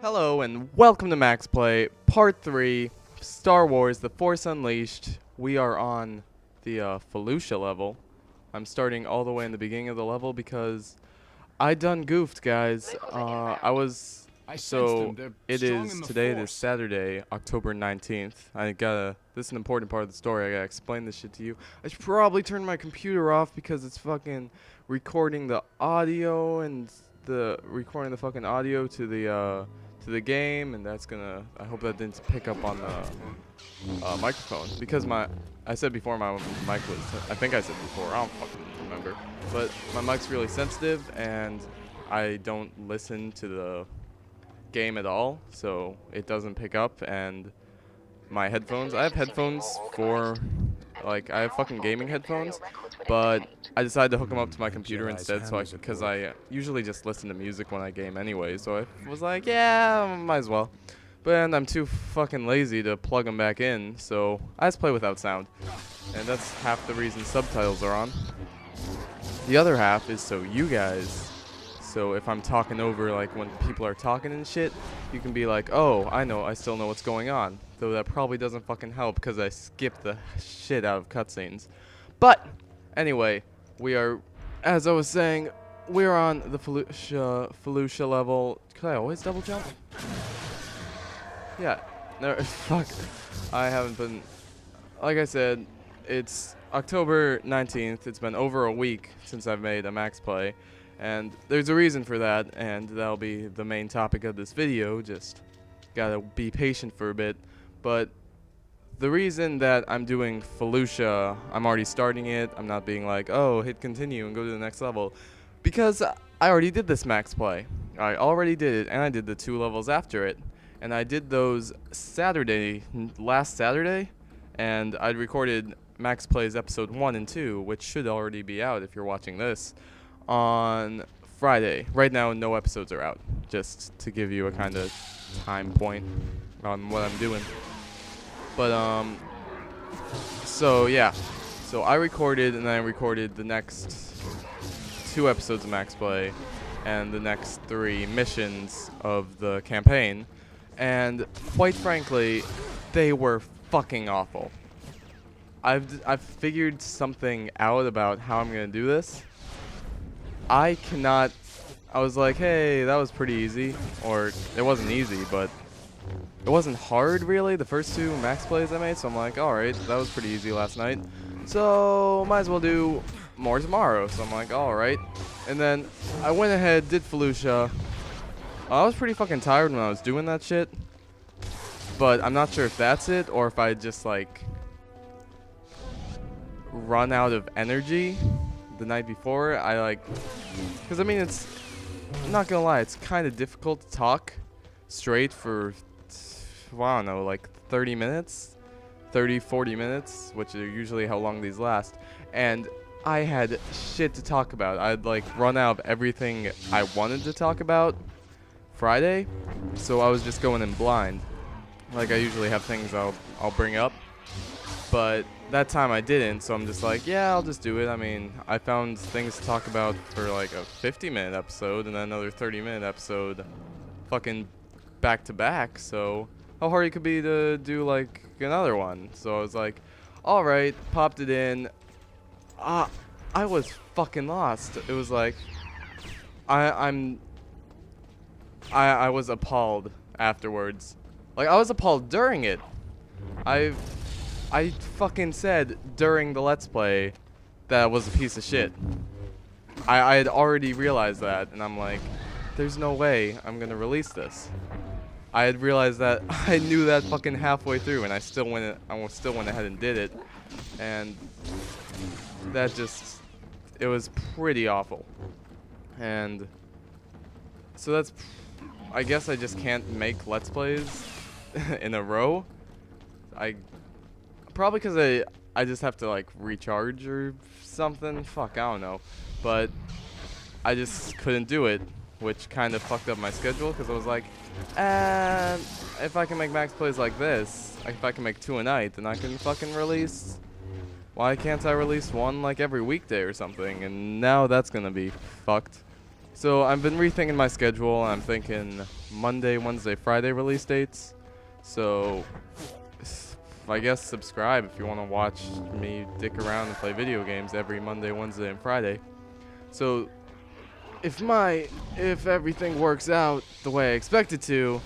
Hello and welcome to MaxPlay, Part 3, Star Wars The Force Unleashed. We are on the Felucia level. I'm starting all the way in the beginning of the level because I done goofed, guys. It is today, this Saturday, October 19th. This is an important part of the story. I gotta explain this shit to you. I should probably turn my computer off because it's fucking recording the audio and recording the fucking audio to the game, and that's gonna, I hope that didn't pick up on the microphone, because I said before my mic was, I think I said before, I don't fucking remember, but my mic's really sensitive and I don't listen to the game at all, so it doesn't pick up. And my headphones, I have headphones for, like, I have fucking gaming headphones, but I decided to hook them up to my computer instead, because I usually just listen to music when I game anyway, so I was like, yeah, might as well. But I'm too fucking lazy to plug them back in, so I just play without sound. And that's half the reason subtitles are on. The other half is so if I'm talking over, like, when people are talking and shit, you can be like, oh, I still know what's going on. Though that probably doesn't fucking help because I skip the shit out of cutscenes. But, anyway, as I was saying, we're on the Felucia level. Could I always double jump? Yeah. No, fuck. I haven't been, like I said, it's October 19th. It's been over a week since I've made a MaxPlay. And there's a reason for that, and that'll be the main topic of this video. Just gotta be patient for a bit. But the reason that I'm doing Felucia, I'm already starting it, I'm not being like, oh, hit continue and go to the next level, because I already did this MaxPlay. I already did it, and I did the 2 levels after it. And I did those last Saturday, and I'd recorded MaxPlay's episode 1 and 2, which should already be out if you're watching this, on Friday. Right now, no episodes are out, just to give you a kind of time point on what I'm doing. But, so yeah. So I recorded, and then I recorded the next 2 episodes of MaxPlay, and the next 3 missions of the campaign, and quite frankly, they were fucking awful. I've figured something out about how I'm gonna do this. I was like, hey, that was pretty easy. Or, it wasn't easy, but it wasn't hard, really, the first 2 MaxPlays I made. So I'm like, alright, that was pretty easy last night. So, might as well do more tomorrow. So I'm like, alright. And then, I went ahead, did Felucia. I was pretty fucking tired when I was doing that shit. But I'm not sure if that's it, or if I just, like, run out of energy the night before. Because I mean, I'm not gonna lie, it's kind of difficult to talk straight for, well, I don't know, like 30 minutes, 40 minutes, which are usually how long these last. And I had shit to talk about. I'd like run out of everything I wanted to talk about Friday, so I was just going in blind. Like, I usually have things I'll bring up, but that time I didn't, so I'm just like, yeah, I'll just do it. I mean, I found things to talk about for like a 50-minute episode and then another 30-minute episode fucking back to back, so how hard it could be to do like another one. So I was like, alright, popped it in. I was fucking lost. It was like, I was appalled afterwards. Like, I was appalled during it. I fucking said during the Let's Play that it was a piece of shit. I had already realized that, and I'm like, there's no way I'm gonna release this. I had realized that. I knew that fucking halfway through, and I still went ahead and did it. And that just, it was pretty awful. And so that's, I guess I just can't make Let's Plays in a row. Probably because I just have to, like, recharge or something. Fuck, I don't know. But I just couldn't do it, which kind of fucked up my schedule, because I was like, if I can make MaxPlays like this, if I can make 2 a night, then I can fucking release. Why can't I release 1, like, every weekday or something? And now that's gonna be fucked. So I've been rethinking my schedule. I'm thinking Monday, Wednesday, Friday release dates. So I guess subscribe if you want to watch me dick around and play video games every Monday, Wednesday, and Friday. So if everything works out the way I expect it to,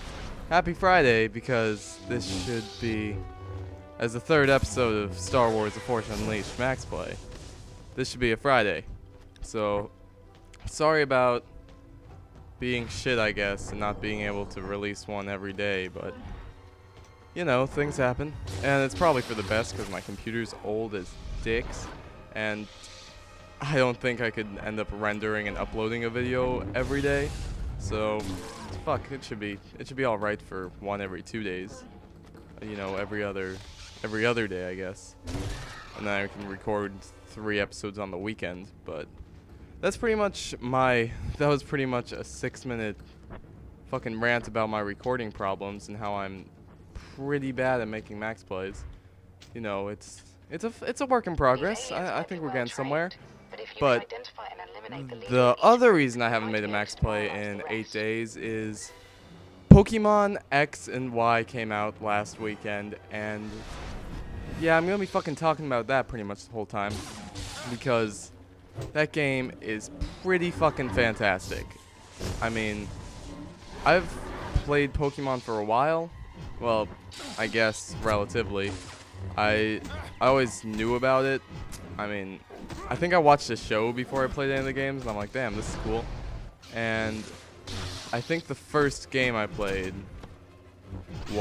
happy Friday, because this should be as the third episode of Star Wars: The Force Unleashed MaxPlay. This should be a Friday. So sorry about being shit, I guess, and not being able to release one every day, but you know, things happen, and it's probably for the best because my computer's old as dicks, and I don't think I could end up rendering and uploading a video every day. So fuck, it should be all right for one every 2 days. You know, every other day, I guess, and then I can record 3 episodes on the weekend. But that's pretty much that was pretty much a 6-minute fucking rant about my recording problems and how I'm pretty bad at making max plays. You know, it's a work in progress. I think we're getting somewhere. But the other reason I haven't made a max play in 8 days is Pokemon X and Y came out last weekend, and yeah, I'm gonna be fucking talking about that pretty much the whole time because that game is pretty fucking fantastic. I mean, I've played Pokemon for a while. Well, I guess relatively. I always knew about it. I mean, I think I watched a show before I played any of the games, and I'm like, damn, this is cool. And I think the first game I played it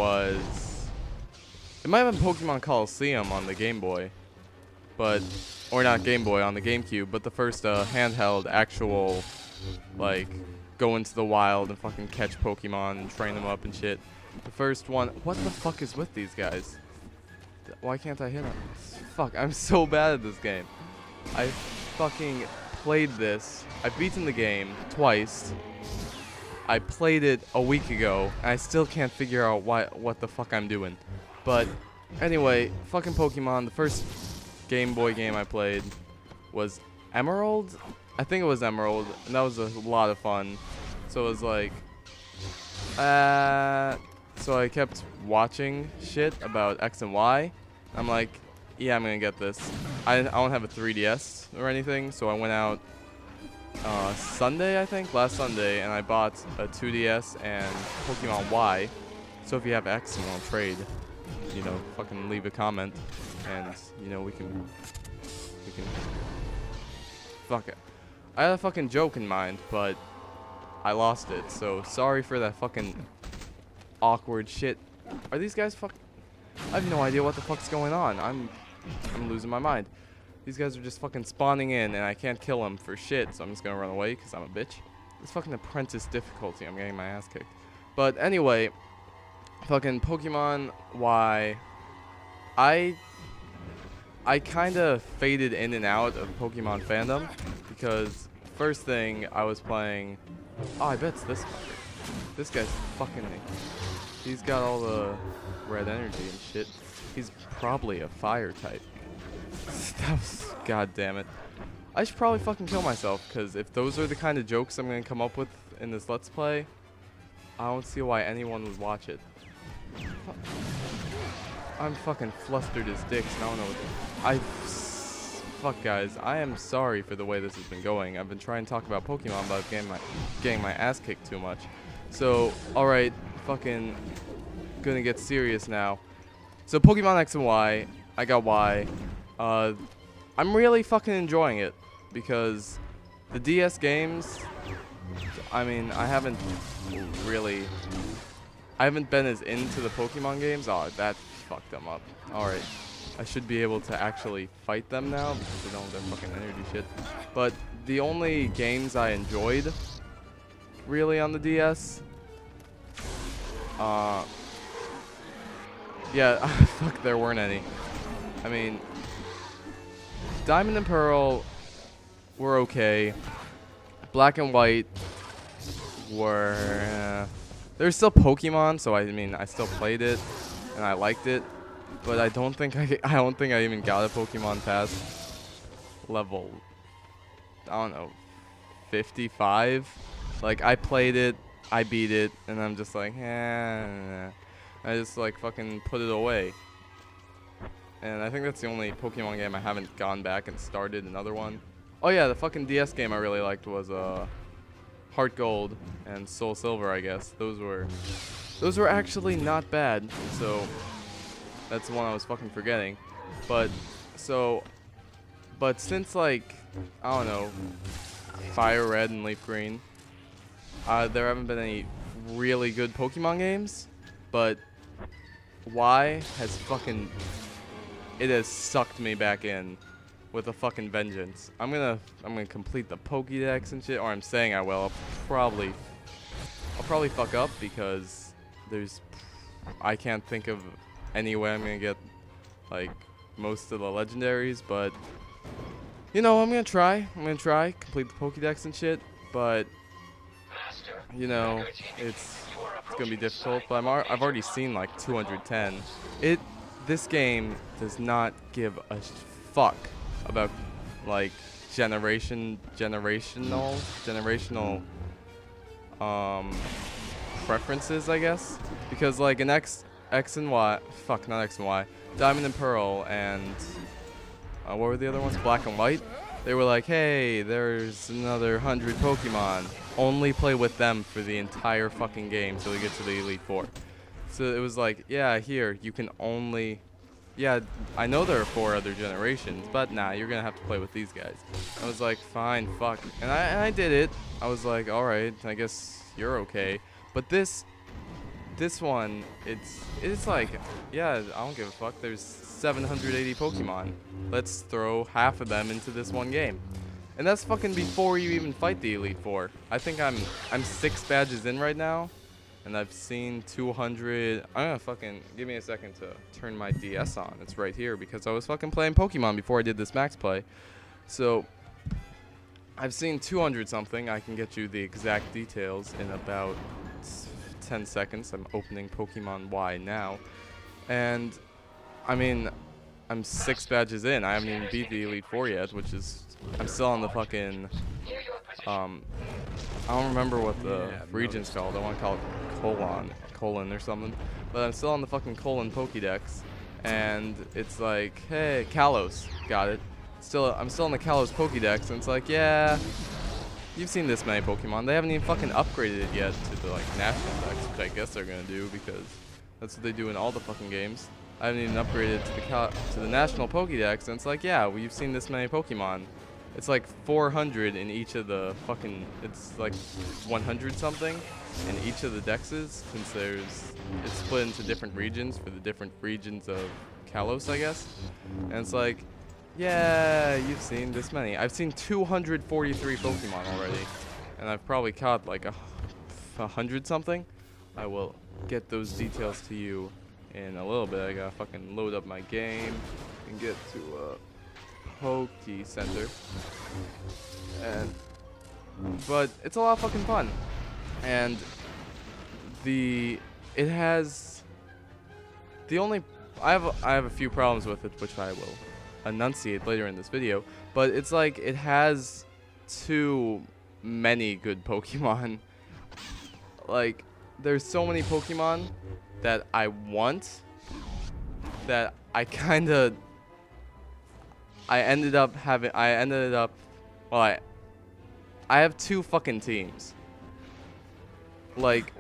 might have been Pokemon Coliseum on the Game Boy, or not Game Boy, on the GameCube, but the first handheld actual, like, go into the wild and fucking catch Pokemon and train them up and shit. The first one. What the fuck is with these guys? Why can't I hit them? Fuck, I'm so bad at this game. I fucking played this. I've beaten the game twice. I played it a week ago, and I still can't figure out what the fuck I'm doing. But anyway, fucking Pokemon. The first Game Boy game I played was Emerald. I think it was Emerald, and that was a lot of fun. So it was like, so I kept watching shit about X and Y. I'm like, yeah, I'm gonna get this. I don't have a 3DS or anything, so I went out Sunday, I think, last Sunday, and I bought a 2DS and Pokemon Y. So if you have X and want to trade, you know, fucking leave a comment, and you know we can fuck it. I had a fucking joke in mind, but I lost it. So sorry for that fucking awkward shit. Are these guys I have no idea what the fuck's going on. I'm losing my mind. These guys are just fucking spawning in, and I can't kill them for shit, so I'm just gonna run away because I'm a bitch. It's fucking apprentice difficulty. I'm getting my ass kicked. But anyway, fucking Pokemon Y. I kind of faded in and out of Pokemon fandom because first thing I was playing. Oh, I bet it's this fucker. This guy's fucking. He's got all the red energy and shit. He's probably a fire type. That was, god damn it. I should probably fucking kill myself, because if those are the kind of jokes I'm going to come up with in this Let's Play, I don't see why anyone would watch it. I'm fucking flustered as dicks, and I don't know what fuck, guys. I am sorry for the way this has been going. I've been trying to talk about Pokemon, but I'm getting my ass kicked too much. So, alright, fucking gonna get serious now. So, Pokemon X and Y, I got Y. I'm really fucking enjoying it because the DS games, I mean, I haven't been as into the Pokemon games. Oh, that fucked them up. Alright. I should be able to actually fight them now because they don't have their fucking energy shit. But the only games I enjoyed really on the DS, yeah, fuck, there weren't any. I mean, Diamond and Pearl were okay. Black and White were... there's still Pokemon, so I mean, I still played it and I liked it, but I don't think I even got a Pokemon past level, I don't know, 55. Like, I played it, I beat it, and I'm just like, eh. I just like fucking put it away. And I think that's the only Pokemon game I haven't gone back and started another one. Oh yeah, the fucking DS game I really liked was Heart Gold and Soul Silver, I guess. Those were actually not bad. So that's the one I was fucking forgetting. But since like, I don't know, Fire Red and Leaf Green, there haven't been any really good Pokemon games. But Y has fucking, it has sucked me back in with a fucking vengeance. I'm gonna complete the Pokédex and shit, or I'm saying I will. I'll probably fuck up because I can't think of any way I'm gonna get like most of the legendaries, but you know, I'm gonna try complete the Pokédex and shit, but you know, it's gonna be difficult. But I've already seen like 210. This game does not give a fuck about like generational preferences, I guess, because like in X and Y, fuck, not X and Y, Diamond and Pearl, and what were the other ones? Black and White. They were like, hey, there's another 100 Pokemon. Only play with them for the entire fucking game till we get to the Elite Four. So it was like, yeah, here, you can only... Yeah, I know there are 4 other generations, but nah, you're gonna have to play with these guys. I was like, fine, fuck. And I did it. I was like, alright, I guess you're okay. But this one, it's like, yeah, I don't give a fuck. There's 780 Pokemon. Let's throw half of them into this one game. And that's fucking before you even fight the Elite Four. I think I'm 6 badges in right now, and I've seen 200. I'm gonna fucking give me a second to turn my DS on. It's right here because I was fucking playing Pokemon before I did this MaxPlay. So I've seen 200 something. I can get you the exact details in about 10 seconds. I'm opening Pokemon Y now, and I mean, I'm 6 badges in. I haven't even beat the Elite Four yet, which is, I'm still on the fucking, I don't remember what the region's called. I want to call it colon or something. But I'm still on the fucking colon Pokédex, and it's like, hey, Kalos, got it. I'm still on the Kalos Pokédex, and it's like, yeah, you've seen this many Pokemon. They haven't even fucking upgraded it yet to the like national dex, which I guess they're gonna do because that's what they do in all the fucking games. I haven't even upgraded to the national Pokédex, and it's like, yeah, well, you've seen this many Pokemon. It's like 400 in each of the fucking, it's like 100 something in each of the dexes, since it's split into different regions for the different regions of Kalos, I guess. And it's like, yeah, you've seen this many. I've seen 243 Pokemon already, and I've probably caught like 100 something. I will get those details to you in a little bit. I gotta fucking load up my game and get to Poke Center. But it's a lot of fucking fun. And I have a few problems with it, which I will enunciate later in this video, but it's like it has too many good Pokemon. Like, there's so many Pokemon that I want that I have 2 fucking teams. Like,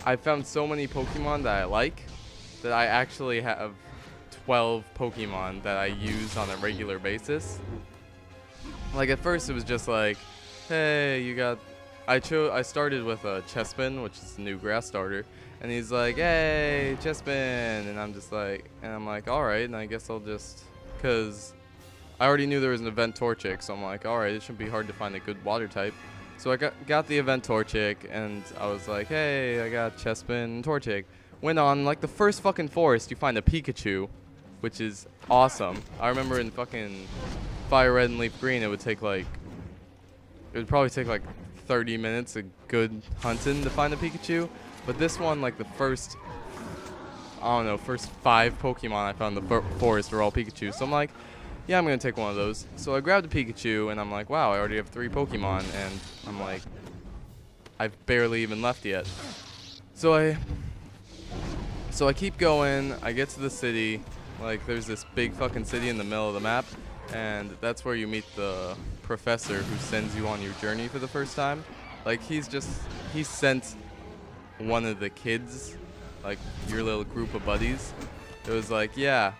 I found so many Pokemon that I like that I actually have 12 Pokemon that I use on a regular basis. Like, at first it was just like, hey, I started with a Chespin, which is the new grass starter, and he's like, hey, Chespin, and I'm like, alright, and I guess I'll just, cause I already knew there was an event Torchic, so I'm like, alright, it shouldn't be hard to find a good water type. So I got the event Torchic, and I was like, hey, I got Chespin and Torchic. Went on, like, the first fucking forest, you find a Pikachu, which is awesome. I remember in fucking Fire Red and Leaf Green, it would probably take like 30 minutes of good hunting to find a Pikachu. But this one, like, the first 5 Pokemon I found in the forest were all Pikachu. So I'm like, yeah, I'm gonna take one of those. So I grabbed a Pikachu, and I'm like, wow, I already have 3 Pokemon, and I'm like, I've barely even left yet. So I keep going. I get to the city. Like, there's this big fucking city in the middle of the map, and that's where you meet the professor who sends you on your journey for the first time. Like, he sent one of the kids, like your little group of buddies. It was like, yeah,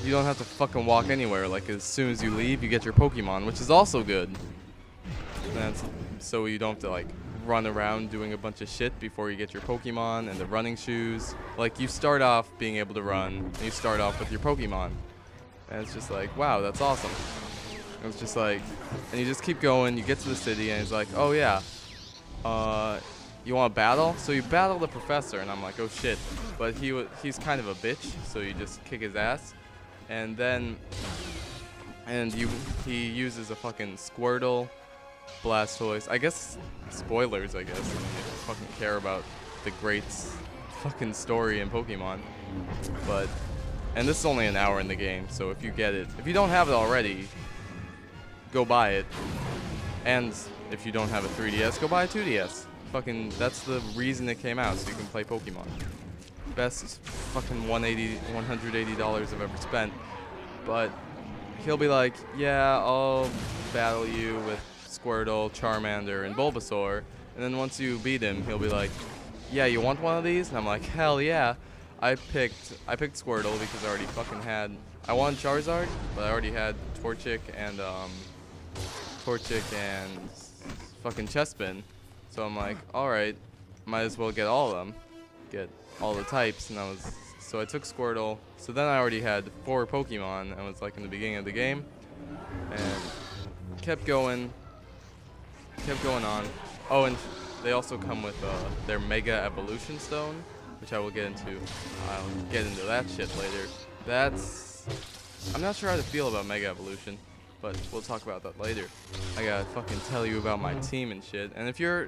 you don't have to fucking walk anywhere. Like, as soon as you leave, you get your Pokemon, which is also good. That's so you don't have to like run around doing a bunch of shit before you get your Pokemon and the running shoes. Like, you start off being able to run, and you start off with your Pokemon. And it's just like, wow, that's awesome. It's just like, and you just keep going, you get to the city, and it's like, oh yeah, you want to battle? So you battle the professor, and I'm like, oh shit. But he's kind of a bitch, so you just kick his ass. And then, he uses a fucking Squirtle, Blastoise. I guess, spoilers, I guess. I mean, if you fucking care about the great fucking story in Pokemon. But, and this is only an hour in the game, so if you get it, if you don't have it already, go buy it. And if you don't have a 3DS, go buy a 2DS. Fucking, that's the reason it came out, so you can play Pokemon. Best fucking $180 I've ever spent. But he'll be like, yeah, I'll battle you with Squirtle, Charmander, and Bulbasaur. And then once you beat him, he'll be like, yeah, you want one of these? And I'm like, hell yeah. I picked Squirtle because I already fucking had, I wanted Charizard, but I already had Torchic and fucking Chespin. So I'm like, alright, might as well get all of them. Get all the types, and so I took Squirtle. So then I already had 4 Pokemon, and was like in the beginning of the game. And kept going on. Oh, and they also come with their Mega Evolution Stone, which I will get into. I'll get into that shit later. I'm not sure how to feel about Mega Evolution, but we'll talk about that later. I gotta fucking tell you about my team and shit. And if you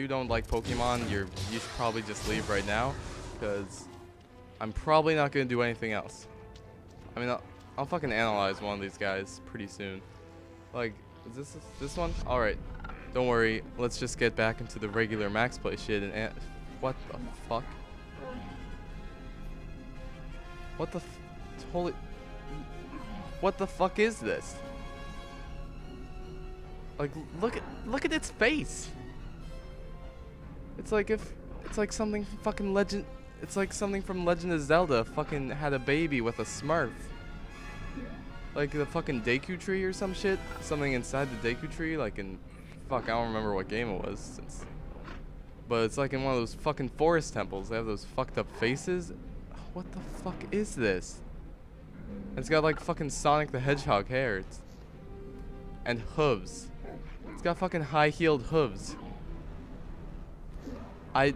don't like Pokemon, you should probably just leave right now, because I'm probably not gonna do anything else. I mean, I'll fucking analyze one of these guys pretty soon. Like, is this one? All right, don't worry. Let's just get back into the regular MaxPlay shit. And what the fuck? What the fuck is this? Like, look at its face. It's like something fucking legend. It's like something from Legend of Zelda fucking had a baby with a Smurf. Like the fucking Deku tree or some shit. Something inside the Deku tree, like in, fuck, I don't remember what game it was. But it's like in one of those fucking forest temples. They have those fucked up faces. What the fuck is this? It's got like fucking Sonic the Hedgehog hair. And hooves. It's got fucking high-heeled hooves. Fucking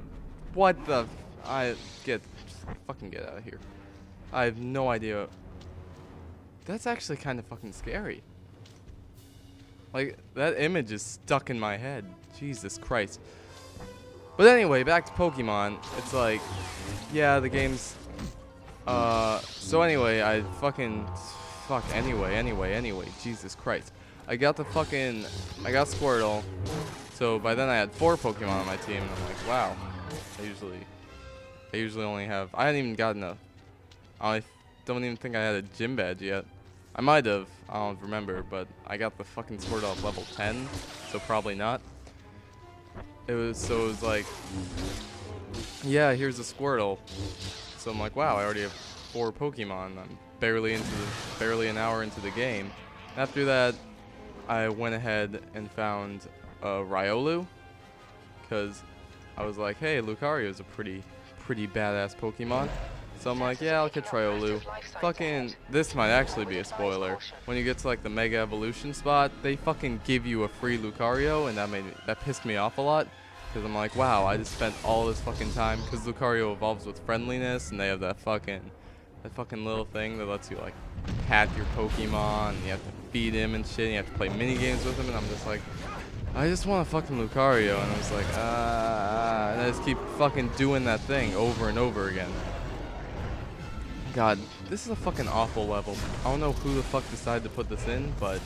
get out of here. I have no idea. That's actually kind of fucking scary. Like, that image is stuck in my head. Jesus Christ. But anyway, back to Pokemon. It's like, yeah, the game's, so anyway, anyway, Jesus Christ. I got Squirtle. So by then I had 4 Pokemon on my team, and I'm like, wow. I usually only have, I hadn't even gotten I don't even think I had a gym badge yet. I might have, I don't remember, but I got the fucking Squirtle at level 10, so probably not. It was like, yeah, here's a Squirtle. So I'm like, wow, I already have 4 Pokemon. I'm barely an hour into the game. After that, I went ahead and found Riolu, because I was like, hey, Lucario is a pretty badass Pokemon. So I'm like, yeah, I'll catch Riolu. Fucking, this might actually be a spoiler. When you get to like the Mega Evolution spot, they fucking give you a free Lucario, and that pissed me off a lot. Because I'm like, wow, I just spent all this fucking time, because Lucario evolves with friendliness, and they have that fucking little thing that lets you like pat your Pokemon, and you have to feed him and shit, and you have to play mini games with him, and I'm just like, I just want a fucking Lucario, and I was like, and I just keep fucking doing that thing over and over again. God, this is a fucking awful level. I don't know who the fuck decided to put this in, but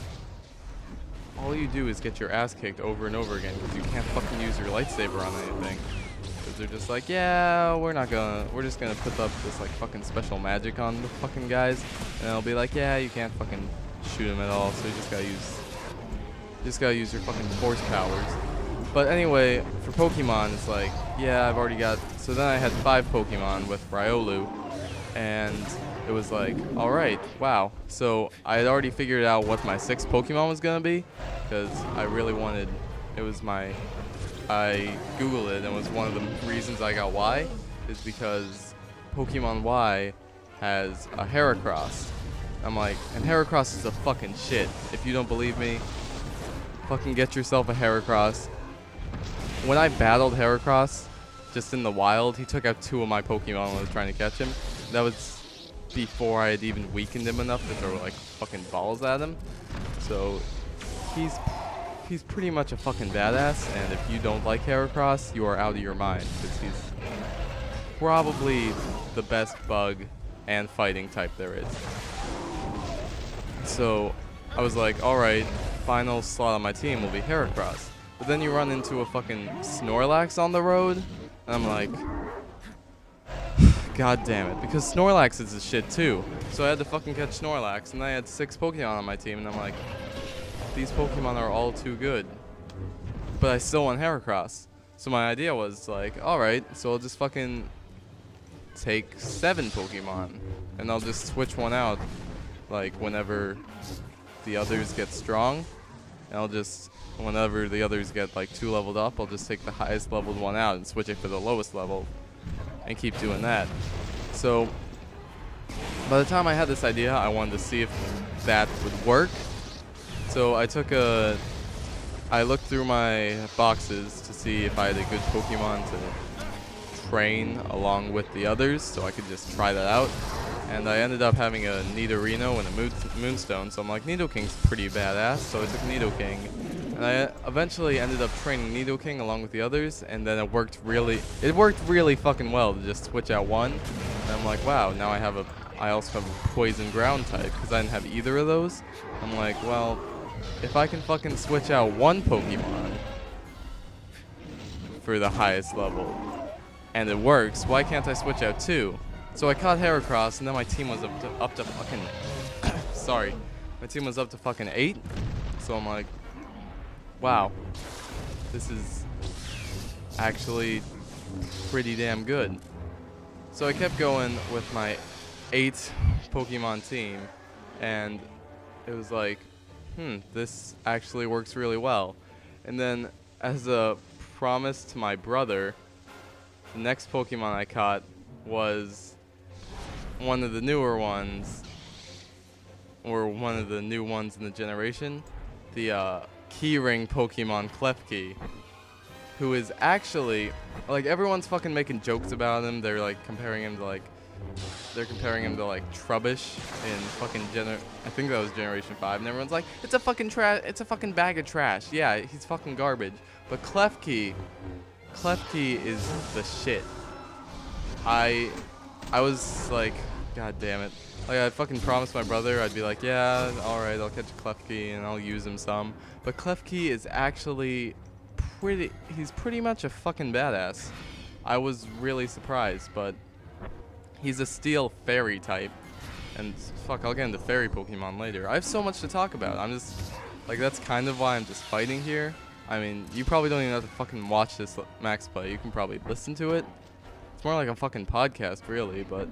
all you do is get your ass kicked over and over again because you can't fucking use your lightsaber on anything. Because they're just like, yeah, we're just gonna put up this like fucking special magic on the fucking guys, and they'll be like, yeah, you can't fucking shoot them at all, so you just gotta use your fucking force powers. But anyway, for Pokemon, it's like, yeah, I've already got. So then I had 5 Pokemon with Riolu, and it was like, all right, wow. So I had already figured out what my 6th Pokemon was gonna be, because I really wanted. It was my. I googled it, and it was one of the reasons I got Y, is because Pokemon Y has a Heracross. I'm like, and Heracross is a fucking shit. If you don't believe me, fucking get yourself a Heracross. When I battled Heracross, just in the wild, he took out 2 of my Pokemon when I was trying to catch him. That was before I had even weakened him enough to throw like fucking balls at him. So he's pretty much a fucking badass, and if you don't like Heracross, you are out of your mind, because he's probably the best bug and fighting type there is. So I was like, alright, final slot on my team will be Heracross. But then you run into a fucking Snorlax on the road, and I'm like, god damn it, because Snorlax is a shit too. So I had to fucking catch Snorlax, and I had 6 Pokemon on my team, and I'm like, these Pokemon are all too good. But I still want Heracross. So my idea was like, alright, so I'll just fucking take 7 Pokemon, and I'll just switch one out, like, whenever the others get strong. And I'll just, whenever the others get, like, 2 leveled up, I'll just take the highest leveled one out and switch it for the lowest level, and keep doing that. So, by the time I had this idea, I wanted to see if that would work. So I looked through my boxes to see if I had a good Pokemon to train along with the others, so I could just try that out. And I ended up having a Nidorino and a Moonstone, so I'm like, Nidoking's pretty badass, so I took Nidoking. And I eventually ended up training Nidoking along with the others, and then it worked really fucking well to just switch out one. And I'm like, wow, now I also have a Poison Ground type, because I didn't have either of those. I'm like, well, if I can fucking switch out one Pokemon for the highest level, and it works, why can't I switch out 2? So I caught Heracross, and then my team was up to fucking sorry, my team was up to fucking 8. So I'm like, wow, this is actually pretty damn good. So I kept going with my 8 Pokemon team, and it was like, this actually works really well. And then, as a promise to my brother, the next Pokemon I caught was one of the newer ones, or one of the new ones in the generation, the Keyring Pokemon Klefki, who is actually, like, everyone's fucking making jokes about him. They're like comparing him to like Trubbish in fucking I think that was Generation 5, and everyone's like, it's a fucking bag of trash. Yeah, he's fucking garbage. But Klefki is the shit. I was like, god damn it. Like, I fucking promised my brother, I'd be like, yeah, alright, I'll catch Klefki and I'll use him some. But Klefki is actually he's pretty much a fucking badass. I was really surprised, but he's a steel fairy type. And fuck, I'll get into fairy Pokemon later. I have so much to talk about. I'm just, like, that's kind of why I'm just fighting here. I mean, you probably don't even have to fucking watch this MaxPlay. You can probably listen to it. It's more like a fucking podcast, really, but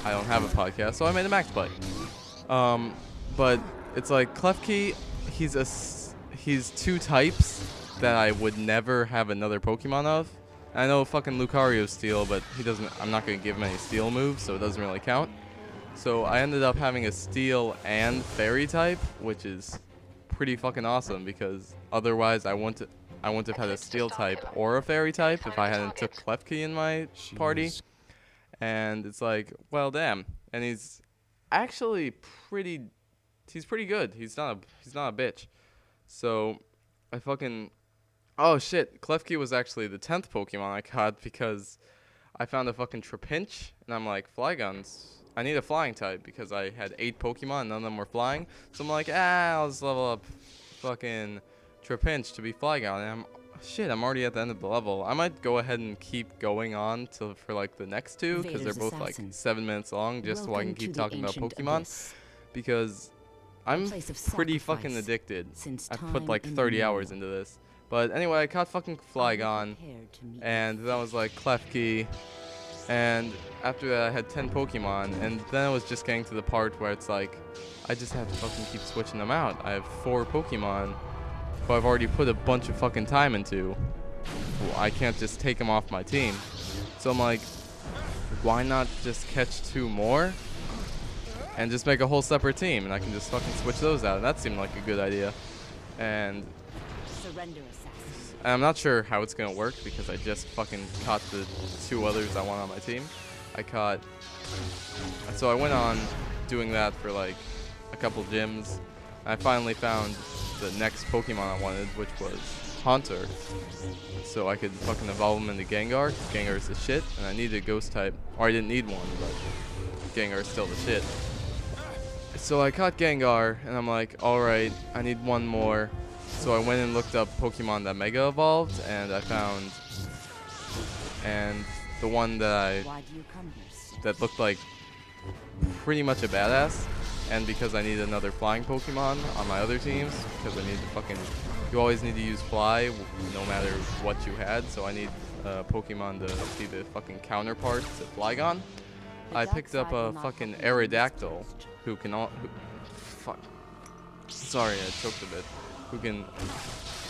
I don't have a podcast, so I made a MaxPlay. But it's like Klefki, he's 2 types that I would never have another Pokemon of. I know fucking Lucario's steel, but I'm not going to give him any steel moves, so it doesn't really count. So I ended up having a steel and fairy type, which is pretty fucking awesome, because otherwise I wouldn't have had a steel type or a fairy type if I hadn't took Klefki in my party. And it's like, well, damn. And he's actually pretty good. He's not a bitch. So I fucking, oh shit, Klefki was actually the 10th Pokemon I caught, because I found a fucking Trapinch, and I'm like, Flygon's I need a flying type because I had 8 Pokemon, none of them were flying. So I'm like, I'll just level up fucking Trapinch to be Flygon. And I'm already at the end of the level. I might go ahead and keep going on for like the next 2 because they're both like 7 minutes long, just so I can keep talking about Pokemon. Because I'm pretty fucking addicted. I put like 30 hours into this. But anyway, I caught fucking Flygon, and then I was like Klefki, and after that I had 10 Pokemon, and then I was just getting to the part where it's like, I just have to fucking keep switching them out. I have 4 Pokemon who I've already put a bunch of fucking time into. I can't just take them off my team. So I'm like, why not just catch 2 more? And just make a whole separate team, and I can just fucking switch those out. And that seemed like a good idea. And I'm not sure how it's gonna work because I just fucking caught the 2 others I want on my team. So I went on doing that for like a couple gyms. I finally found the next Pokemon I wanted, which was Haunter. So I could fucking evolve him into Gengar. Gengar is the shit, and I needed a ghost type. Or I didn't need one, but Gengar is still the shit. So I caught Gengar, and I'm like, alright, I need one more. So I went and looked up Pokemon that Mega Evolved, and I found, and the one that looked like pretty much a badass, and because I need another flying Pokemon on my other teams, because I need to fucking, you always need to use Fly, no matter what you had, so I need Pokemon to be the fucking counterpart to Flygon. I picked up a fucking Aerodactyl, sorry, I choked a bit.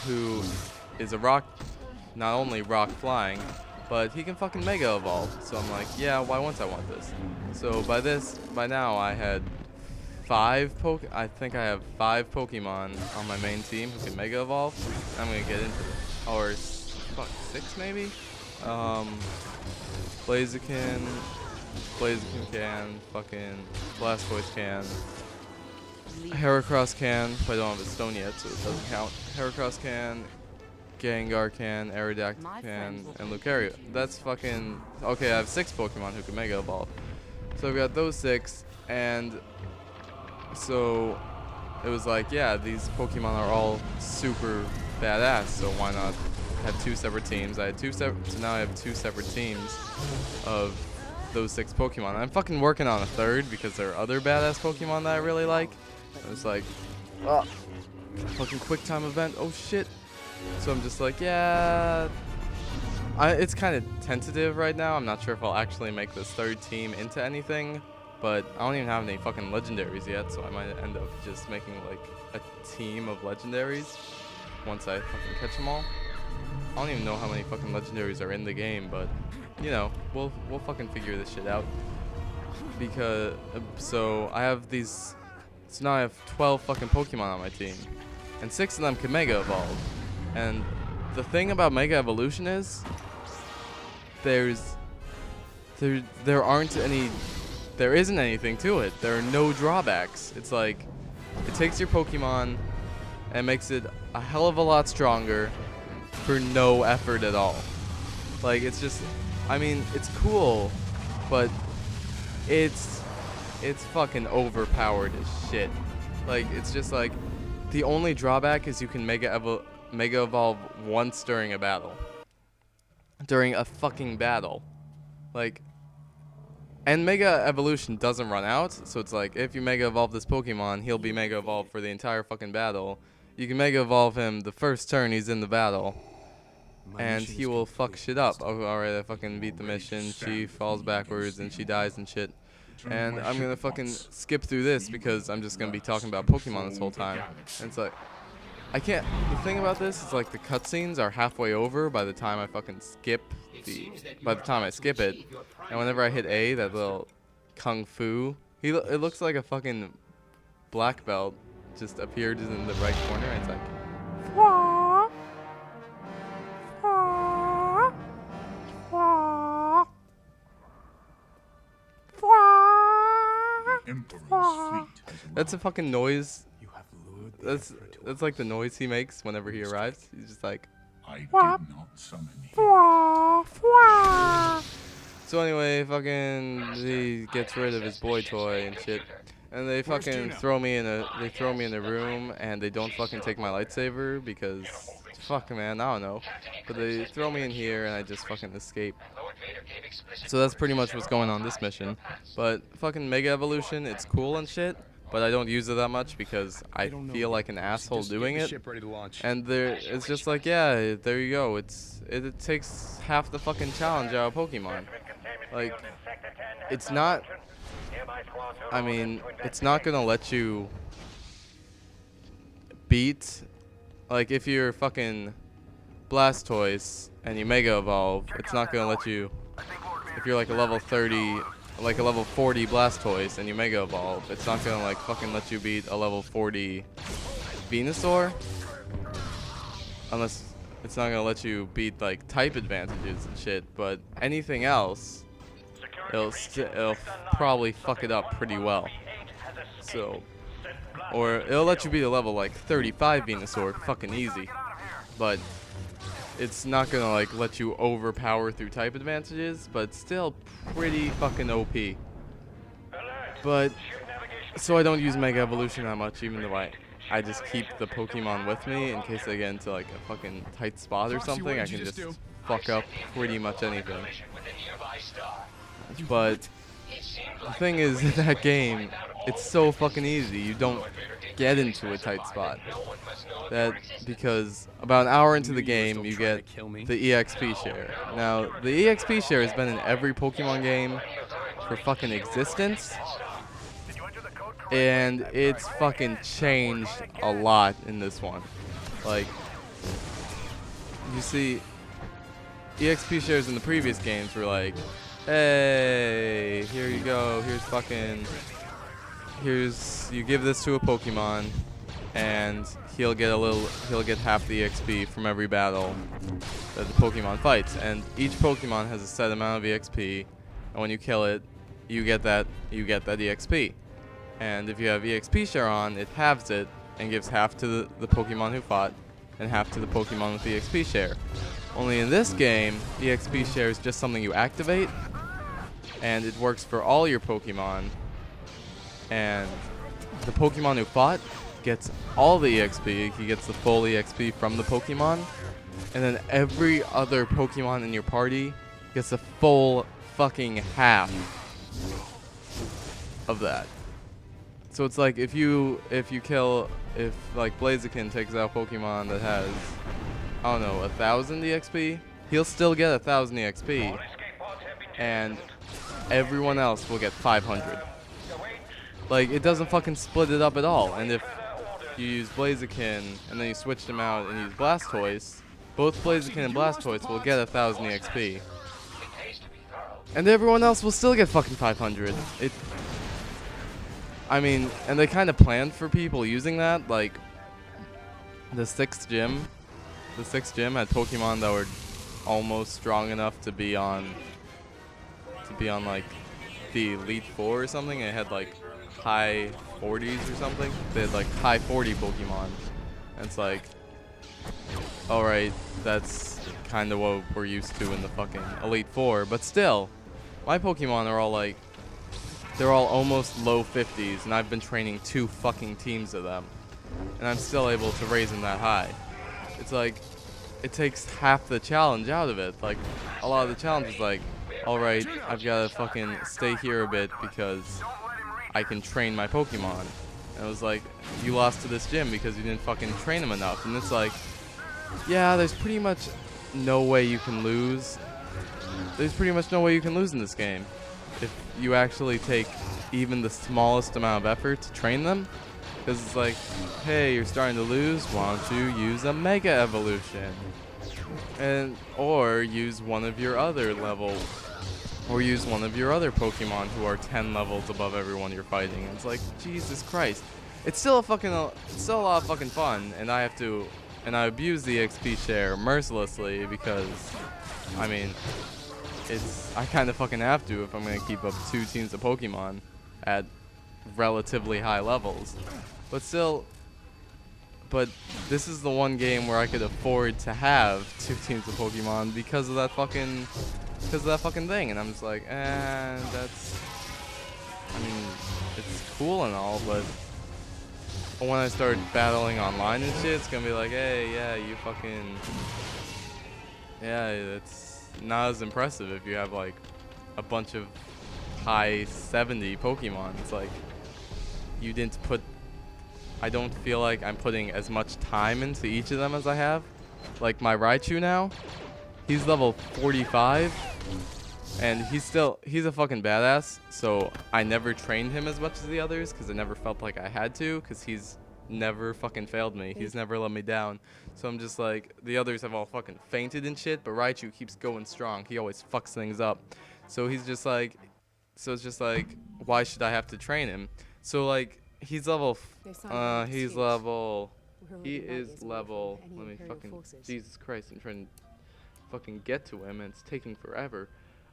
Who is a rock, not only rock flying, but he can fucking Mega Evolve. So I'm like, yeah, why wouldn't I want this? So by now I had I think I have 5 Pokemon on my main team who can Mega Evolve. I'm gonna get into it. Or 6 maybe? Blaziken can, fucking Blastoise can, Heracross can, but I don't have a stone yet, so it doesn't count. Heracross can, Gengar can, Aerodactyl can, and Lucario. That's fucking... Okay, I have 6 Pokemon who can Mega Evolve. So I've got those 6, and so it was like, yeah, these Pokemon are all super badass, so why not have 2 separate teams? I had 2 separate, so now I have 2 separate teams of those 6 Pokemon. I'm fucking working on a 3rd because there are other badass Pokemon that I really like. I was like, oh, fucking quick time event, oh shit. So I'm just like, yeah, it's kind of tentative right now. I'm not sure if I'll actually make this 3rd team into anything, but I don't even have any fucking legendaries yet, so I might end up just making like a team of legendaries once I fucking catch them all. I don't even know how many fucking legendaries are in the game, but you know, we'll fucking figure this shit out. Because so I have these. So now I have 12 fucking Pokemon on my team, and 6 of them can Mega Evolve. And the thing about Mega Evolution is, there isn't anything to it. There are no drawbacks. It's like, it takes your Pokemon and makes it a hell of a lot stronger for no effort at all. Like, it's just, I mean, it's cool, but it's fucking overpowered as shit. Like, it's just like, the only drawback is you can Mega Evolve once during a battle. During a fucking battle. Like, and Mega Evolution doesn't run out, so it's like, if you Mega Evolve this Pokemon, he'll be Mega Evolved for the entire fucking battle. You can Mega Evolve him the first turn he's in the battle, and he will fuck shit up. Oh, alright, I fucking beat the mission, she falls backwards, and she dies and shit. And I'm gonna fucking skip through this because I'm just gonna be talking about Pokemon this whole time. And it's like, I can't, the thing about this is like the cutscenes are halfway over by the time I fucking skip it. And whenever I hit A, that little Kung Fu, it looks like a fucking black belt just appeared in the right corner, and it's like, that's a fucking noise. That's like the noise he makes whenever he arrives. He's just like, I did not summon you. So anyway, fucking he gets rid of his boy toy and shit. And they fucking throw me in a room, and they don't fucking take my lightsaber because fuck man, I don't know. But they throw me in here and I just fucking escape. So that's pretty much what's going on this mission. But fucking Mega Evolution, it's cool and shit, but I don't use it that much because I feel like an asshole doing it. And it's just like, yeah, there you go. It takes half the fucking challenge out of Pokemon. Like, it's not. I mean, it's not gonna let you beat. Like, if you're fucking Blastoise and you Mega Evolve, it's not gonna let you. If you're like a level 30, like a level 40 Blastoise and you Mega Evolve, it's not gonna like fucking let you beat a level 40 Venusaur. Unless it's not gonna let you beat like type advantages and shit. But anything else, it'll probably fuck it up pretty well. So, or it'll let you beat a level like 35 Venusaur fucking easy. But it's not gonna like let you overpower through type advantages, but still pretty fucking OP. But so I don't use Mega Evolution that much, even though I just keep the Pokemon with me in case I get into like a fucking tight spot or something. I can just fuck up pretty much anything. But the thing is, in that game, it's so fucking easy. You don't get into a tight spot. Because about an hour into the game, you get the EXP share. Now, the EXP share has been in every Pokemon game for fucking existence, and it's fucking changed a lot in this one. Like, you see, EXP shares in the previous games were like, hey, here you go, you give this to a Pokemon, and he'll get half the EXP from every battle that the Pokemon fights. And each Pokemon has a set amount of EXP, and when you kill it, you get that EXP. And if you have EXP share on, it halves it and gives half to the Pokemon who fought, and half to the Pokemon with the EXP share. Only in this game, EXP share is just something you activate, and it works for all your Pokemon. And the Pokemon who fought gets all the EXP. He gets the full EXP from the Pokemon. And then every other Pokemon in your party gets a full fucking half of that. So it's like if like Blaziken takes out Pokemon that has, I don't know, 1,000 EXP, he'll still get 1,000 EXP. And everyone else will get 500. Like, it doesn't fucking split it up at all. And if you use Blaziken and then you switch them out and use Blastoise, both Blaziken and Blastoise will get 1,000 EXP. And everyone else will still get fucking 500. I mean, and they kind of planned for people using that. Like, the 6th gym had Pokemon that were almost strong enough to be on like the Elite Four or something. It had like high 40s or something. They had like high 40 Pokemon. And it's like, alright, that's kind of what we're used to in the fucking Elite Four. But still, my Pokemon are all like, they're all almost low 50s, and I've been training 2 fucking teams of them. And I'm still able to raise them that high. It's like, it takes half the challenge out of it. Like, a lot of the challenge is like, alright, I've got to fucking stay here a bit because I can train my Pokemon. And it was like, you lost to this gym because you didn't fucking train them enough. And it's like, yeah, there's pretty much no way you can lose. There's pretty much no way you can lose in this game if you actually take even the smallest amount of effort to train them. Because it's like, hey, you're starting to lose, why don't you use a Mega Evolution? Or use one of your other Pokemon who are 10 levels above everyone you're fighting. And it's like, Jesus Christ. It's still a lot of fucking fun, and I abuse the XP share mercilessly because, I mean, I kind of fucking have to if I'm going to keep up 2 teams of Pokemon at relatively high levels. But still, this is the one game where I could afford to have 2 teams of Pokemon because of that fucking because of that fucking thing. And I'm just like, that's, I mean, it's cool and all, but when I start battling online and shit, it's gonna be like, hey, yeah, you fucking, yeah, it's not as impressive if you have like a bunch of high 70 Pokemon. It's like, you didn't put, I don't feel like I'm putting as much time into each of them as I have. Like my Raichu now, he's level 45, and he's a fucking badass. So I never trained him as much as the others because I never felt like I had to, because he's never fucking failed me. He's never let me down. So I'm just like, the others have all fucking fainted and shit, but Raichu keeps going strong. He always fucks things up. So he's just like, so it's just like, why should I have to train him? So like, he is level, let me fucking, Jesus Christ, I'm trying to fucking get to him and it's taking forever.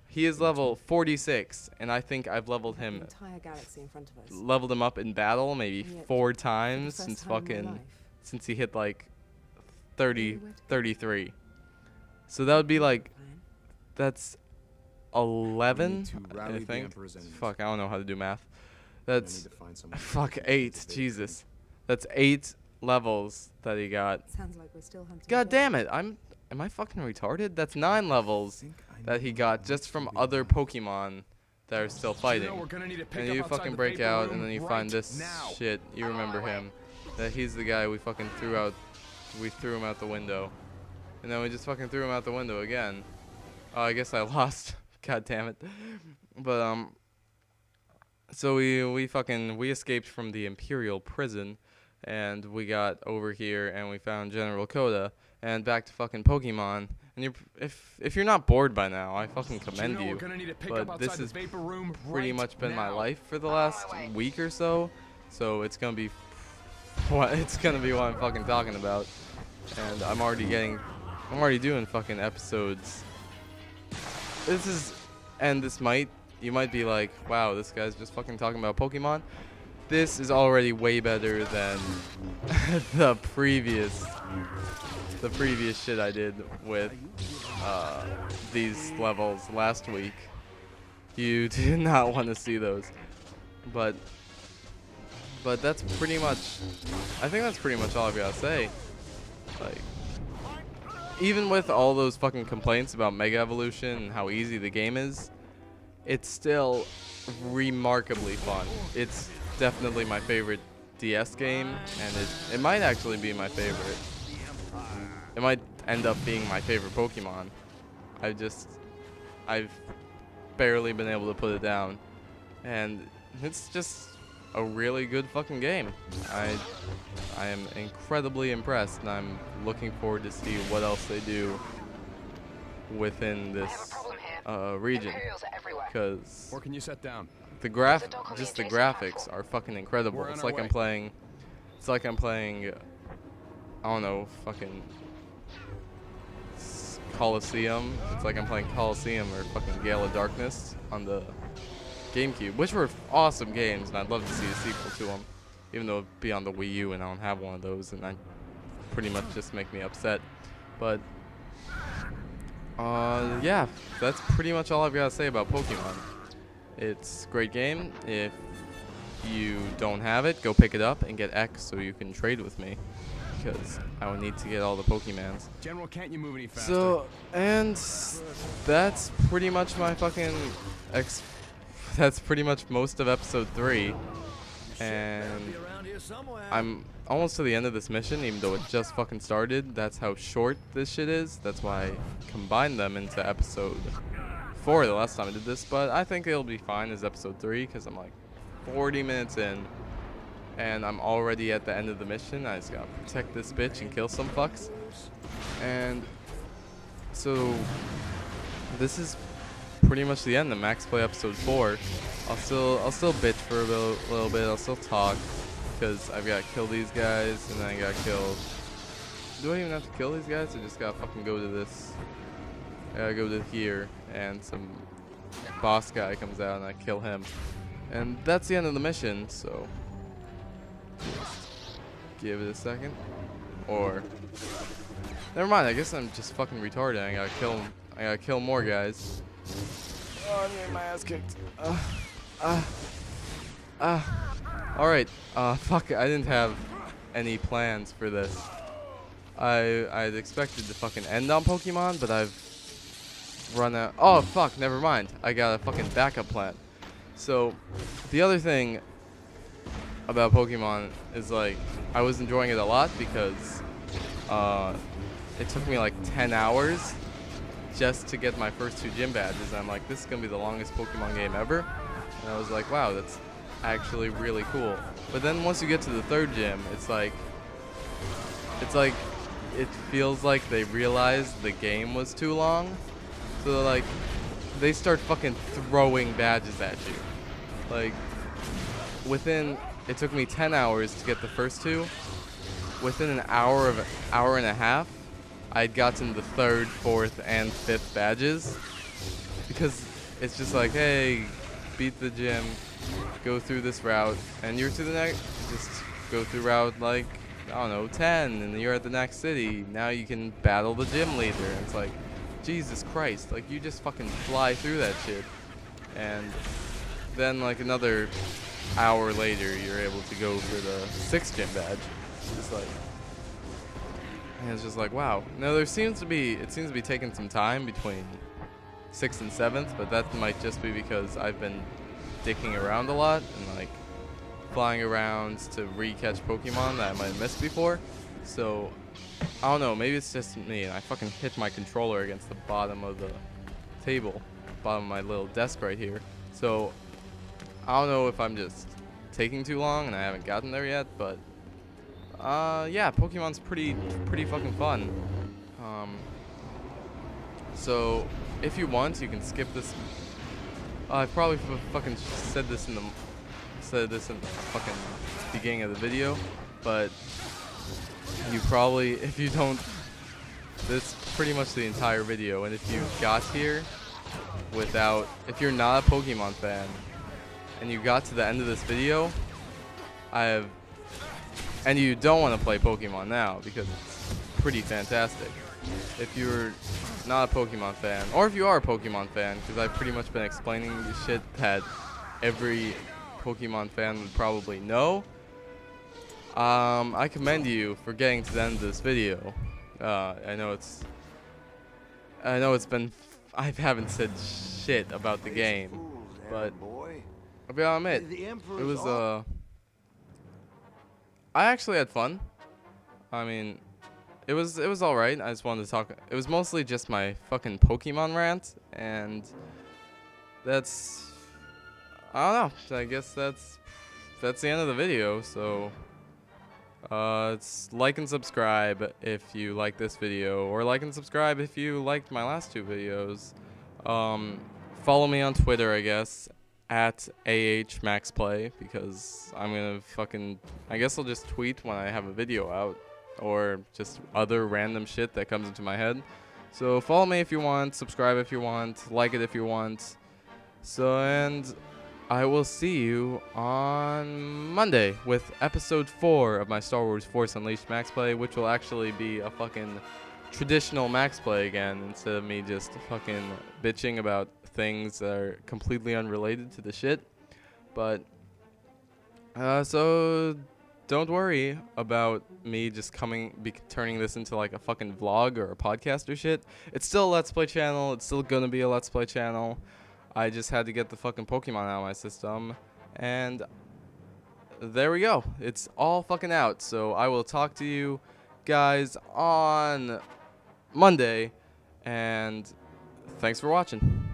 He is level 46, and I think I've leveled him, leveled him up in battle maybe 4 times since he hit like 33. So that would be like, that's 11, I think. Fuck, I don't know how to do math. That's, fuck, 8, Jesus. That's 8 levels that he got. Sounds like we're still hunting. God damn it, am I fucking retarded? That's 9 levels that he got just from other Pokemon that are still fighting. And you fucking break out and then you find this shit. You remember him. That he's the guy we fucking threw out. We threw him out the window. And then we just fucking threw him out the window again. Oh, I guess I lost. God damn it. But, so we escaped from the Imperial prison, and we got over here and we found General Coda and back to fucking Pokemon. And if you're not bored by now, I fucking commend you. But this has pretty much been my life for the last week or so. So it's gonna be what I'm fucking talking about. And I'm already doing fucking episodes. You might be like, wow, this guy's just fucking talking about Pokemon. This is already way better than the previous shit I did with these levels last week. You do not want to see those. But that's pretty much, I think that's pretty much all I've got to say. Like, even with all those fucking complaints about Mega Evolution and how easy the game is, it's still remarkably fun. It's definitely my favorite DS game, and it might actually be my favorite. It might end up being my favorite Pokemon. I've barely been able to put it down, and it's just a really good fucking game. I am incredibly impressed, and I'm looking forward to see what else they do within this region, because the graphics are fucking incredible. It's like I'm playing, I don't know, fucking Coliseum. It's like I'm playing Coliseum or fucking Gale of Darkness on the GameCube, which were awesome games, and I'd love to see a sequel to them, even though it'd be on the Wii U and I don't have one of those, and that pretty much just make me upset. But yeah, that's pretty much all I've got to say about Pokemon. It's a great game. If you don't have it, go pick it up and get X so you can trade with me, because I would need to get all the Pokemons. General, can't you move any faster? So, and that's pretty much my fucking that's pretty much most of episode 3, and I'm almost to the end of this mission, even though it just fucking started. That's how short this shit is. That's why I combined them into episode 4 the last time I did this, but I think it'll be fine as episode 3, because I'm like 40 minutes in, and I'm already at the end of the mission. I just gotta protect this bitch and kill some fucks. And so this is pretty much the end of MaxPlay episode 4. I'll still bitch for a little bit. I'll still talk, because I've got to kill these guys, and then I got to kill... Do I even have to kill these guys? I just got to fucking go to this. I got to go to here, and some boss guy comes out, and I kill him. And that's the end of the mission, so... Just give it a second. Or... Never mind, I guess I'm just fucking retarded. I gotta kill more guys. Oh, I'm getting my ass kicked. Alright, fuck, I didn't have any plans for this. I'd expected to fucking end on Pokemon, but I've run out. Oh, fuck, never mind. I got a fucking backup plan. So, the other thing about Pokemon is, like, I was enjoying it a lot because it took me like 10 hours just to get my first 2 gym badges. I'm like, this is going to be the longest Pokemon game ever. And I was like, wow, that's actually really cool. But then once you get to the 3rd gym, it's like it feels like they realized the game was too long. So like they start fucking throwing badges at you. Like it took me 10 hours to get the first 2. Within an hour and a half, I'd gotten the 3rd, 4th, and 5th badges. Because it's just like, hey, beat the gym, go through this route, and you're to the next. Just go through route like, I don't know, 10, and you're at the next city. Now you can battle the gym leader. And it's like, Jesus Christ, like you just fucking fly through that shit. And then like another hour later, you're able to go for the 6th gym badge. It's like, and it's just like, wow. Now it seems to be taking some time between 6th and 7th, but that might just be because I've been dicking around a lot and like flying around to re-catch Pokemon that I might have missed before. So I don't know, maybe it's just me and I fucking hit my controller against the bottom of the table, bottom of my little desk right here. So I don't know if I'm just taking too long and I haven't gotten there yet, but yeah, Pokemon's pretty fucking fun. So if you want, you can skip this. I probably fucking said this in the fucking beginning of the video, but you probably, if you don't, this is pretty much the entire video. And if you got here if you're not a Pokemon fan and you got to the end of this video, and you don't want to play Pokemon now because it's pretty fantastic. If you're not a Pokemon fan, or if you are a Pokemon fan, because I've pretty much been explaining the shit that every Pokemon fan would probably know, I commend you for getting to the end of this video. I know it's been, I haven't said shit about the game, but I'll be honest, it was I actually had fun. I mean, it was alright. I just wanted to talk. It was mostly just my fucking Pokemon rant, and that's, I don't know. I guess that's the end of the video. So it's like and subscribe if you like this video, or like and subscribe if you liked my last 2 videos. Follow me on Twitter, I guess, at MaxPlay, because I'm gonna fucking, I guess I'll just tweet when I have a video out, or just other random shit that comes into my head. So follow me if you want, subscribe if you want, like it if you want. So, and I will see you on Monday with episode 4 of my Star Wars Force Unleashed MaxPlay, which will actually be a fucking traditional MaxPlay again, instead of me just fucking bitching about things that are completely unrelated to the shit. But so don't worry about me just turning this into like a fucking vlog or a podcast or shit. It's still a Let's Play channel. It's still gonna be a Let's Play channel. I just had to get the fucking Pokemon out of my system, and there we go. It's all fucking out. So I will talk to you guys on Monday, and thanks for watching.